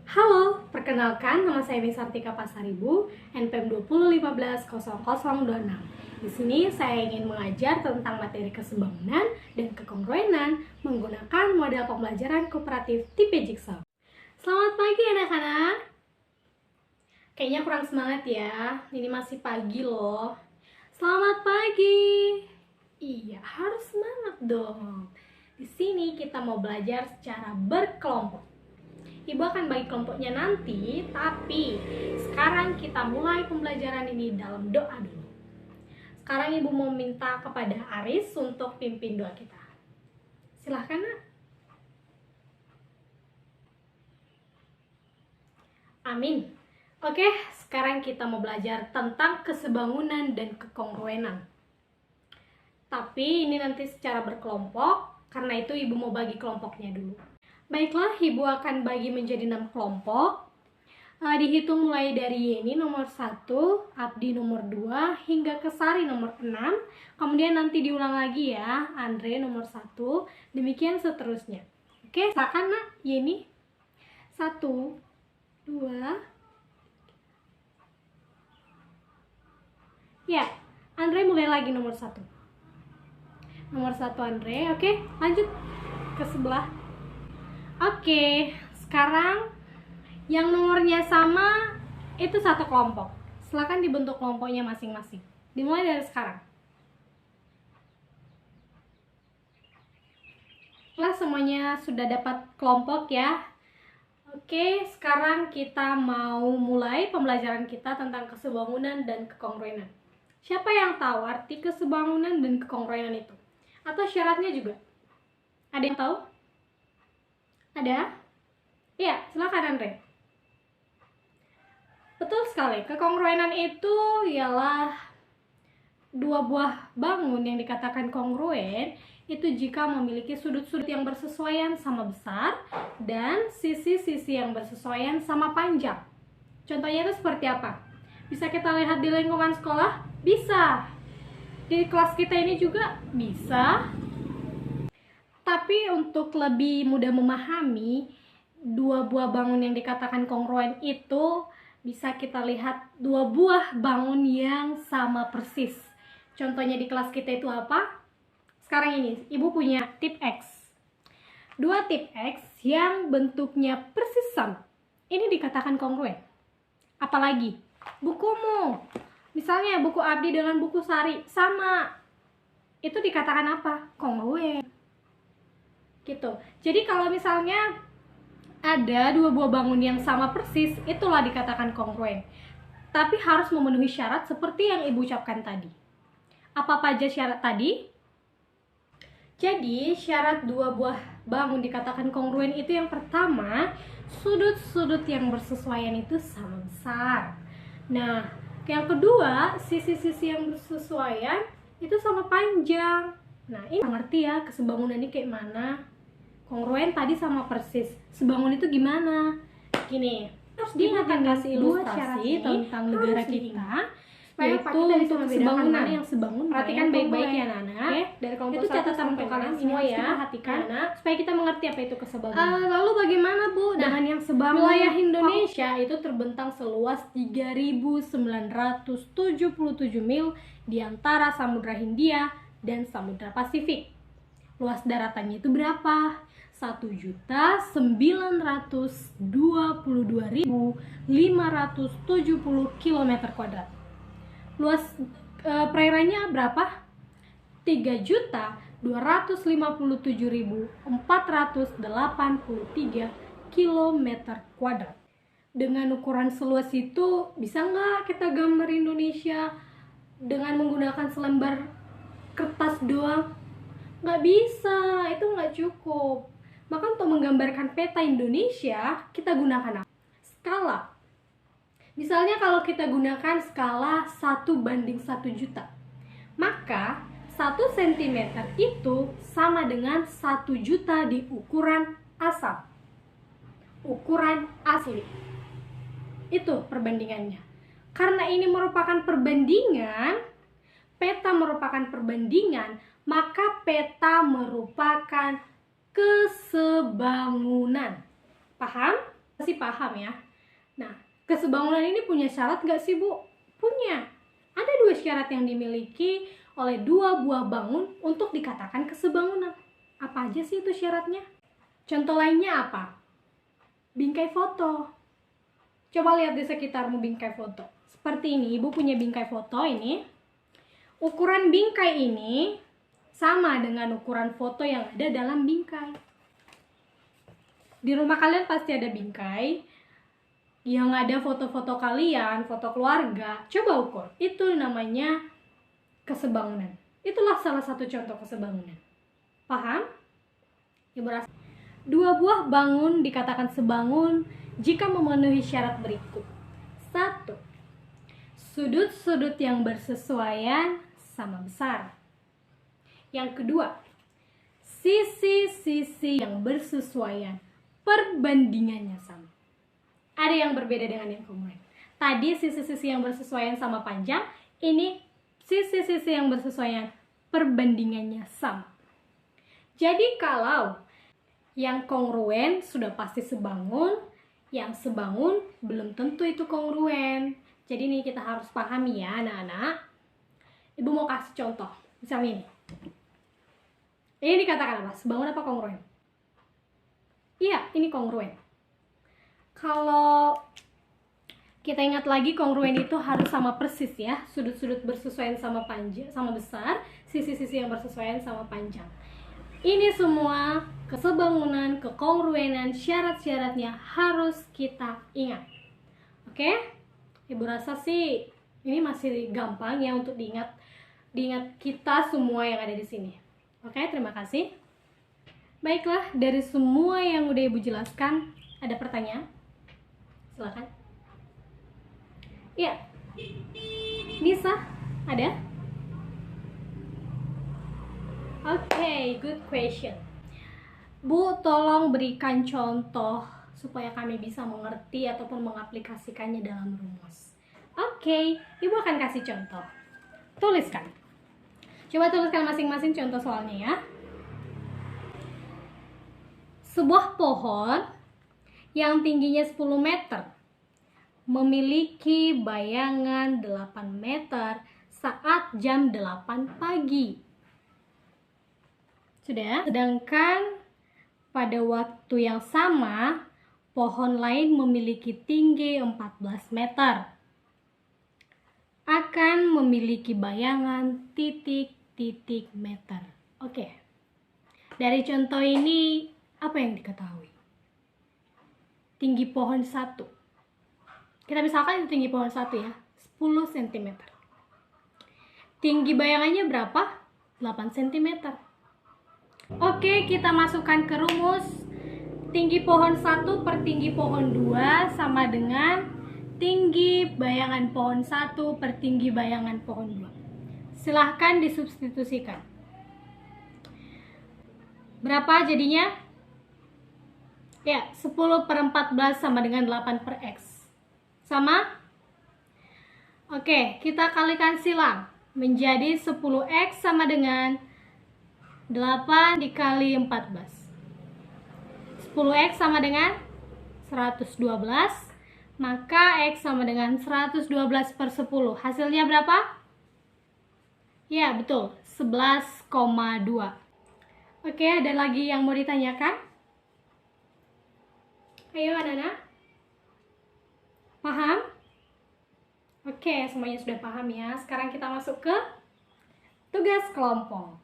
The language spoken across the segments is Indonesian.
Halo, perkenalkan nama saya Sartika Pasaribu, NPM 20150026. Di sini saya ingin mengajar tentang materi kesebangunan dan kekongruenan menggunakan model pembelajaran kooperatif tipe Jigsaw. Selamat pagi anak-anak. Kayaknya kurang semangat ya, ini masih pagi loh. Selamat pagi. Iya, harus semangat dong. Di sini kita mau belajar secara berkelompok. Ibu akan bagi kelompoknya nanti, tapi sekarang kita mulai pembelajaran ini dalam doa dulu. Sekarang Ibu mau minta kepada Aris untuk pimpin doa kita. Silahkan, Nak. Amin. Oke, sekarang kita mau belajar tentang kesebangunan dan kekongruenan. Tapi ini nanti secara berkelompok, karena itu Ibu mau bagi kelompoknya dulu. Baiklah, Ibu akan bagi menjadi 6 kelompok. Dihitung mulai dari Yeni nomor 1, Abdi nomor 2, hingga ke Sari nomor 6. Kemudian nanti diulang lagi ya, Andre nomor 1, demikian seterusnya. Oke, silakan Nak, Yeni. 1, 2. Ya, Andre mulai lagi nomor 1. Nomor 1 Andre, oke, lanjut ke sebelah. Oke, sekarang yang nomornya sama itu satu kelompok. Silakan dibentuk kelompoknya masing-masing. Dimulai dari sekarang. Setelah semuanya sudah dapat kelompok ya. Oke, sekarang kita mau mulai pembelajaran kita tentang kesebangunan dan kekongruenan. Siapa yang tahu arti kesebangunan dan kekongruenan itu? Atau syaratnya juga? Ada yang tahu? Ada? Iya, silakan Andre. Betul sekali, kekongruenan itu ialah dua buah bangun yang dikatakan kongruen itu jika memiliki sudut-sudut yang bersesuaian sama besar dan sisi-sisi yang bersesuaian sama panjang. Contohnya itu seperti apa? Bisa kita lihat di lingkungan sekolah? Bisa. Di kelas kita ini juga bisa. Tapi untuk lebih mudah memahami, dua buah bangun yang dikatakan kongruen itu bisa kita lihat dua buah bangun yang sama persis. Contohnya di kelas kita itu apa? Sekarang ini, Ibu punya tip X. Dua tip X yang bentuknya persis sama. Ini dikatakan kongruen. Apalagi? Bukumu. Misalnya buku Abdi dengan buku Sari sama. Itu dikatakan apa? Kongruen. Gitu. Jadi kalau misalnya ada dua buah bangun yang sama persis, itulah dikatakan kongruen. Tapi harus memenuhi syarat seperti yang Ibu ucapkan tadi. Apa aja syarat tadi? Jadi syarat dua buah bangun dikatakan kongruen itu yang pertama, sudut-sudut yang bersesuaian itu sama besar. Nah, yang kedua, sisi-sisi yang bersesuaian itu sama panjang. Nah, ini ngerti ya kesebangunan ini kayak mana? Kongruen tadi sama persis. Sebangun itu gimana? Gini, harus diingatkan kasih ilustrasi tentang negara kita, yaitu untuk kesebangunan yang sebangun. Perhatikan baik-baik ya anak-anak. Dari kelompok itu catatan untuk kalian semua ya. Perhatikan supaya kita mengerti apa itu kesebangunan. Lalu bagaimana Bu dengan yang sebangun? Wilayah Indonesia itu terbentang seluas 3.977 mil di antara Samudra Hindia dan Samudra Pasifik. Luas daratannya itu berapa? 1.922.570 km kuadrat. Luas perairannya berapa? 3.257.483 km kuadrat. Dengan ukuran seluas itu, bisa nggak kita gambar Indonesia dengan menggunakan selembar kertas doang? Nggak bisa, itu nggak cukup. Maka untuk menggambarkan peta Indonesia, kita gunakan apa? Skala. Misalnya kalau kita gunakan skala 1:1 juta, maka 1 cm itu sama dengan 1 juta di ukuran asal. Ukuran asli. Itu perbandingannya. Karena ini merupakan perbandingan, peta merupakan perbandingan, maka peta merupakan kesebangunan. Paham? Pasti paham ya. Nah, kesebangunan ini punya syarat nggak sih, Bu? Punya. Ada 2 syarat yang dimiliki oleh 2 buah bangun untuk dikatakan kesebangunan. Apa aja sih itu syaratnya? Contoh lainnya apa? Bingkai foto. Coba lihat di sekitarmu bingkai foto. Seperti ini, Ibu punya bingkai foto ini. Ukuran bingkai ini sama dengan ukuran foto yang ada dalam bingkai. Di rumah kalian pasti ada bingkai yang ada foto-foto kalian, foto keluarga. Coba ukur. Itu namanya kesebangunan. Itulah salah satu contoh kesebangunan. Paham? Ibu rasa 2 buah bangun dikatakan sebangun jika memenuhi syarat berikut. 1. Sudut-sudut yang bersesuaian sama besar. Yang kedua, sisi-sisi yang bersesuaian, perbandingannya sama. Ada yang berbeda dengan yang kemarin. Tadi sisi-sisi yang bersesuaian sama panjang, ini sisi-sisi yang bersesuaian, perbandingannya sama. Jadi kalau yang kongruen sudah pasti sebangun, yang sebangun belum tentu itu kongruen. Jadi ini kita harus pahami ya anak-anak. Ibu mau kasih contoh, misalnya ini. Ini dikatakan apa? Sebangun apa kongruen? Iya, ini kongruen. Kalau kita ingat lagi, kongruen itu harus sama persis ya. Sudut-sudut bersesuaian sama panjang, sama besar, sisi-sisi yang bersesuaian sama panjang. Ini semua kesebangunan, kekongruenan, syarat-syaratnya harus kita ingat. Oke? Ibu rasa sih ini masih gampang ya untuk diingat kita semua yang ada di sini. Oke, terima kasih. Baiklah, dari semua yang udah Ibu jelaskan, ada pertanyaan? Silakan. Iya. Nisa, ada? Oke, good question. Bu, tolong berikan contoh supaya kami bisa mengerti ataupun mengaplikasikannya dalam rumus. Oke, Ibu akan kasih contoh. Tuliskan. Coba tuliskan masing-masing contoh soalnya ya. Sebuah pohon yang tingginya 10 meter memiliki bayangan 8 meter saat jam 8 pagi. Sudah? Sedangkan pada waktu yang sama, pohon lain memiliki tinggi 14 meter. Akan memiliki bayangan titik-titik meter. Oke. Dari contoh ini, apa yang diketahui? Tinggi pohon 1. Kita misalkan itu tinggi pohon 1 ya, 10 cm. Tinggi bayangannya berapa? 8 cm. Oke, kita masukkan ke rumus. Tinggi pohon 1 per tinggi pohon 2 sama dengan tinggi bayangan pohon 1 per tinggi bayangan pohon 2. Silahkan disubstitusikan. Berapa jadinya? Ya, 10 per 14 sama dengan 8 per X. Sama? Oke, kita kalikan silang. Menjadi 10X sama dengan 8 dikali 14. 10X sama dengan 112. Maka X sama dengan 112 per 10. Hasilnya berapa? Ya, betul. 11,2. Oke, ada lagi yang mau ditanyakan? Ayo anak-anak. Paham? Oke, semuanya sudah paham ya. Sekarang kita masuk ke tugas kelompok.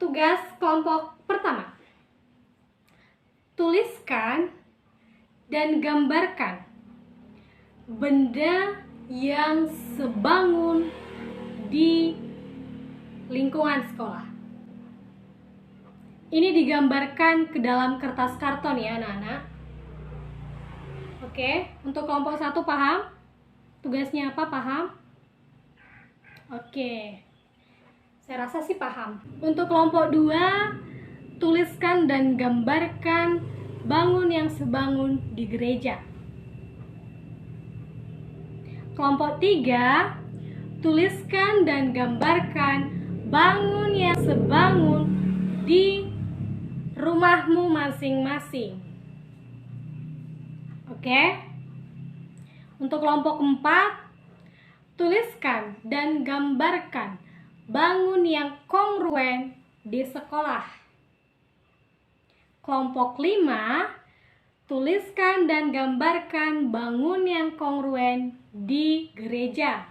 Tugas kelompok pertama. Tuliskan dan gambarkan benda yang sebangun di lingkungan sekolah. Ini digambarkan ke dalam kertas karton ya anak-anak. Oke, untuk kelompok 1 paham? Tugasnya apa, paham? Oke, saya rasa sih paham. Untuk kelompok 2, tuliskan dan gambarkan bangun yang sebangun di gereja. Kelompok 3, tuliskan dan gambarkan bangun yang sebangun di rumahmu masing-masing. Oke. Untuk kelompok 4, tuliskan dan gambarkan bangun yang kongruen di sekolah. Kelompok 5, tuliskan dan gambarkan bangun yang kongruen di gereja.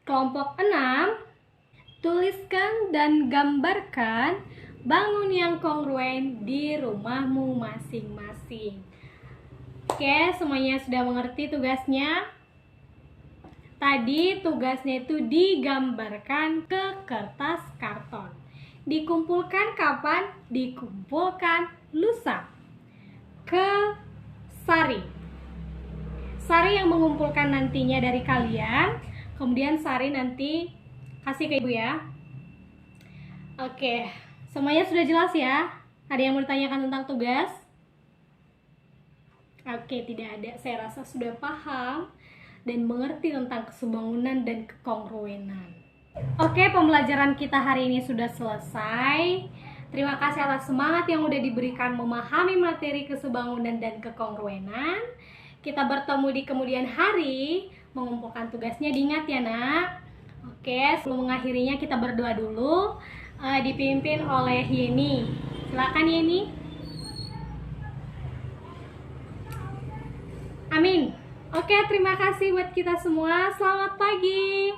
Kelompok 6, tuliskan dan gambarkan bangun yang kongruen di rumahmu masing-masing. Oke, semuanya sudah mengerti tugasnya? Tadi tugasnya itu digambarkan ke kertas karton. Dikumpulkan kapan? Dikumpulkan lusa. Ke Sari. Sari yang mengumpulkan nantinya dari kalian. Kemudian Sari nanti kasih ke ibu ya. Oke, semuanya sudah jelas ya? Ada yang mau ditanyakan tentang tugas? Oke, tidak ada. Saya rasa sudah paham dan mengerti tentang kesebangunan dan kekongruenan. Oke, pembelajaran kita hari ini sudah selesai. Terima kasih atas semangat yang udah diberikan memahami materi kesebangunan dan kekongruenan. Kita bertemu di kemudian hari. Mengumpulkan tugasnya, diingat ya nak. Oke, sebelum mengakhirinya kita berdoa dulu, dipimpin oleh Yeni. Silakan Yeni. Amin. Oke, terima kasih buat kita semua. Selamat pagi.